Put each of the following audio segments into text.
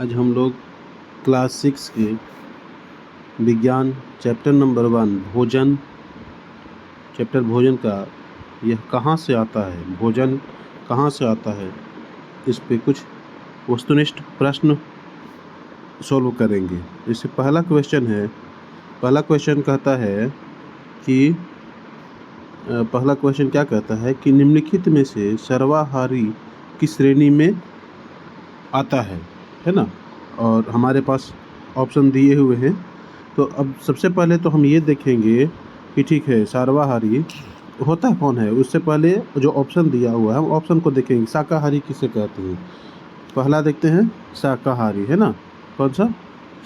आज हम लोग क्लास 6 के विज्ञान चैप्टर नंबर 1 भोजन चैप्टर भोजन का यह कहाँ से आता है, भोजन कहाँ से आता है, इस पे कुछ वस्तुनिष्ठ प्रश्न सॉल्व करेंगे। इससे पहला क्वेश्चन कहता है कि पहला क्वेश्चन क्या कहता है कि निम्नलिखित में से सर्वाहारी किस श्रेणी में आता है ना। और हमारे पास ऑप्शन दिए हुए हैं। तो अब सबसे पहले तो हम ये देखेंगे कि ठीक है, सर्वाहारी होता कौन है। उससे पहले जो ऑप्शन दिया हुआ है हम ऑप्शन को देखेंगे। शाकाहारी किसे कहते हैं, पहला देखते हैं शाकाहारी, है ना। कौन सा,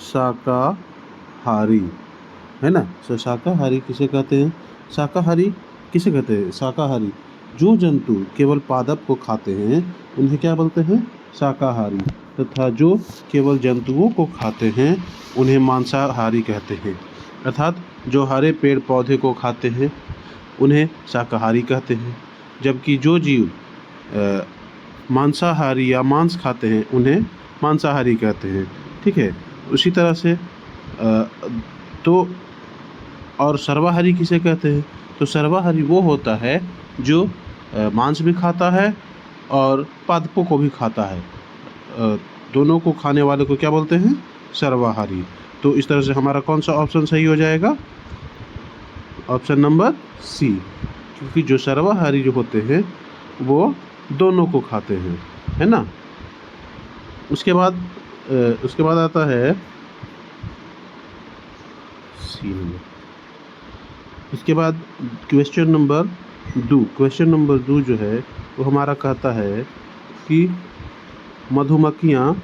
शाकाहारी, है ना। तो शाकाहारी किसे कहते हैं, शाकाहारी किसे कहते हैं, शाकाहारी जो जंतु केवल पादप को खाते हैं उन्हें क्या बोलते हैं, शाकाहारी, तथा जो केवल जंतुओं को खाते हैं उन्हें मांसाहारी कहते हैं। अर्थात जो हरे पेड़ पौधे को खाते हैं उन्हें शाकाहारी कहते हैं, जबकि जो जीव मांसाहारी या मांस खाते हैं उन्हें मांसाहारी कहते हैं। ठीक है, उसी तरह से तो और सर्वाहारी किसे कहते हैं, तो सर्वाहारी वो होता है जो मांस भी खाता है और पादपों को भी खाता है। दोनों को खाने वाले को क्या बोलते हैं, सर्वाहारी। तो इस तरह से हमारा कौन सा ऑप्शन सही हो जाएगा, ऑप्शन नंबर सी, क्योंकि जो सर्वाहारी जो होते हैं वो दोनों को खाते हैं, है ना। उसके बाद आता है सी नंबर। इसके बाद क्वेश्चन नंबर 2 जो है वो हमारा कहता है कि मधुमक्खियों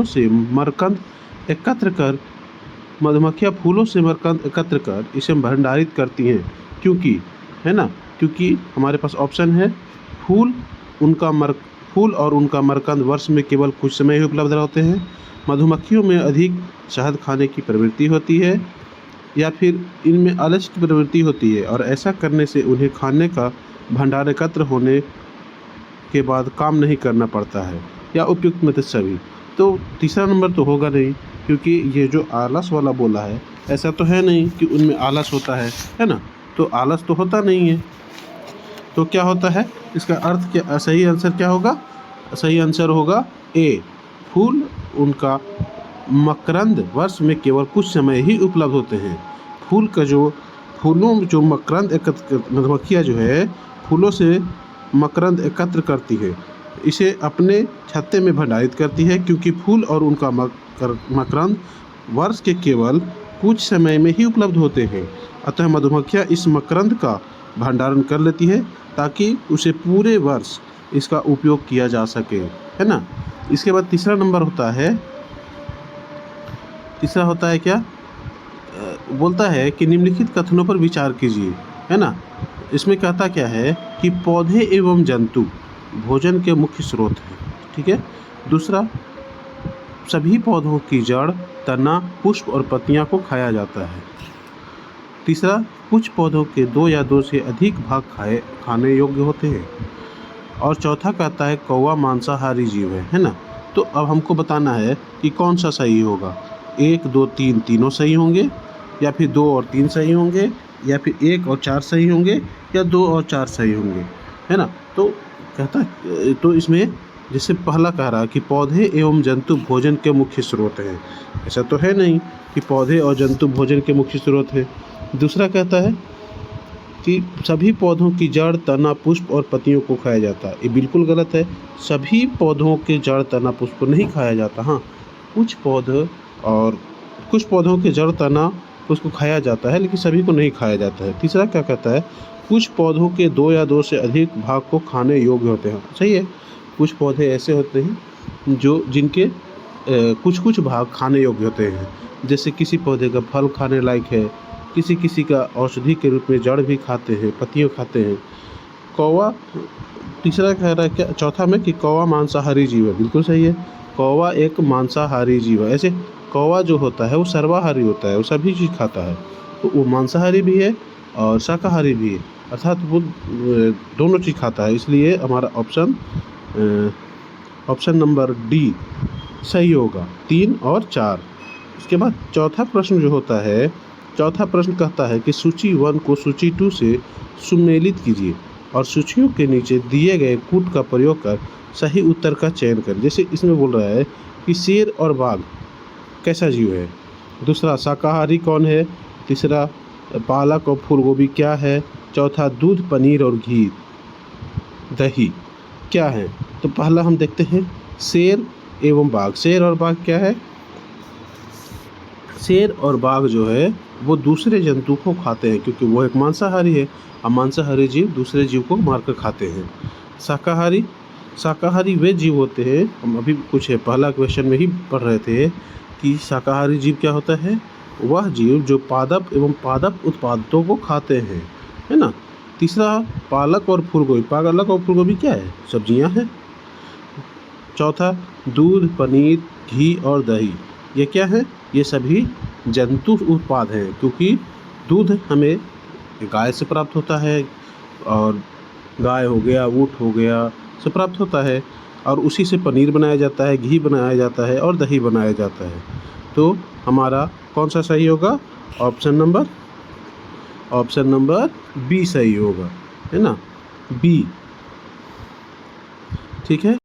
से मकरंद एकत्र कर, मधुमक्खियाँ फूलों से मकरंद एकत्र कर इसे भंडारित करती हैं, क्योंकि, है ना, क्योंकि हमारे पास ऑप्शन है फूल और उनका मकरंद वर्ष में केवल कुछ समय ही उपलब्ध होते हैं, मधुमक्खियों में अधिक शहद खाने की प्रवृत्ति होती है, या फिर इनमें आलस्य की प्रवृत्ति होती है और ऐसा करने से उन्हें खाने का भंडार एकत्र होने के बाद काम नहीं करना पड़ता है, या उपयुक्त में से सभी। तो तीसरा नंबर तो होगा नहीं, क्योंकि ये जो आलस वाला बोला है ऐसा तो है नहीं कि उनमें आलस होता है ना। तो आलस तो होता नहीं है। तो क्या होता है, इसका अर्थ क्या, सही आंसर क्या होगा, सही आंसर होगा ए, फूल उनका मकरंद वर्ष में केवल कुछ समय ही उपलब्ध होते हैं। फूलों में जो मकरंद एकत्र, मधुमक्खियाँ जो है फूलों से मकरंद एकत्र करती है, इसे अपने छत्ते में भंडारित करती है, क्योंकि फूल और उनका मकरंद वर्ष के केवल कुछ समय में ही उपलब्ध होते हैं। अतः मधुमक्खियाँ इस मकरंद का भंडारण कर लेती है ताकि उसे पूरे वर्ष इसका उपयोग किया जा सके, है ना। इसके बाद तीसरा होता है क्या, बोलता है कि निम्नलिखित कथनों पर विचार कीजिए, है ना। इसमें कहता क्या है कि पौधे एवं जंतु भोजन के मुख्य स्रोत हैं। ठीक है। दूसरा, सभी पौधों की जड़, तना, पुष्प और पत्तियां को खाया जाता है। तीसरा, कुछ पौधों के 2 या 2 से अधिक भाग खाने योग्य होते हैं। और चौथा कहता है कौवा मांसाहारी जीव है ना। तो अब हमको बताना है कि कौन सा सही होगा, 1, 2, 3 तीनों सही होंगे, या फिर 2 और 3 सही होंगे, या फिर 1 और 4 सही होंगे, या 2 और 4 सही होंगे, है ना। तो कहता है, तो इसमें जैसे पहला कह रहा है कि पौधे एवं जंतु भोजन के मुख्य स्रोत हैं, ऐसा तो है नहीं कि पौधे और जंतु भोजन के मुख्य स्रोत हैं। दूसरा कहता है कि सभी पौधों की जड़, तना, पुष्प और पत्तियों को खाया जाता है, ये बिल्कुल गलत है। सभी पौधों के जड़, तना, पुष्प को नहीं खाया जाता। हाँ, कुछ पौधों के जड़, तना, पुष्प को खाया जाता है, लेकिन सभी को नहीं खाया जाता है। तीसरा क्या कहता है, कुछ पौधों के 2 या 2 से अधिक भाग को खाने योग्य होते हैं। सही है, कुछ पौधे ऐसे होते हैं जिनके कुछ भाग खाने योग्य होते हैं, जैसे किसी पौधे का फल खाने लायक है, किसी का औषधि के रूप में जड़ भी खाते हैं, पत्तियां खाते हैं। कौवा, तीसरा कह रहा है क्या, चौथा में कि कौवा मांसाहारी जीव है, बिल्कुल सही है, कौवा एक मांसाहारी जीव है। ऐसे कौवा जो होता है वो सर्वाहारी होता है, वो सभी चीज़ खाता है, तो वो मांसाहारी भी है और शाकाहारी भी है, अर्थात वो दोनों चीज़ खाता है। इसलिए हमारा ऑप्शन ऑप्शन नंबर डी सही होगा, 3 और 4। इसके बाद चौथा प्रश्न जो होता है, चौथा प्रश्न कहता है कि सूची 1 को सूची 2 से सुमेलित कीजिए और सूचियों के नीचे दिए गए कूट का प्रयोग कर सही उत्तर का चयन करें। जैसे इसमें बोल रहा है कि शेर और बाघ कैसा जीव है, दूसरा शाकाहारी कौन है, तीसरा पालक और फूलगोभी क्या है, चौथा दूध, पनीर और घी, दही क्या है। तो पहला हम देखते हैं शेर एवं बाघ। शेर और बाघ क्या है, शेर और बाघ जो है वो दूसरे जंतु को खाते हैं क्योंकि वो एक मांसाहारी है और मांसाहारी जीव दूसरे जीव को मारकर खाते हैं। शाकाहारी, शाकाहारी वे जीव होते हैं, हम अभी कुछ पहला क्वेश्चन में ही पढ़ रहे थे कि शाकाहारी जीव क्या होता है, वह जीव जो पादप एवं पादप उत्पादों को खाते हैं, है ना। तीसरा पालक और फूलगोभी, पालक और फूलगोभी क्या है, सब्जियां हैं। चौथा दूध, पनीर, घी और दही, ये क्या है, ये सभी जंतु उत्पाद हैं क्योंकि दूध हमें गाय से प्राप्त होता है और गाय हो गया, ऊँट हो गया, से प्राप्त होता है और उसी से पनीर बनाया जाता है, घी बनाया जाता है और दही बनाया जाता है। तो हमारा कौन सा सही होगा, ऑप्शन नंबर बी सही होगा, है ना, बी। ठीक है।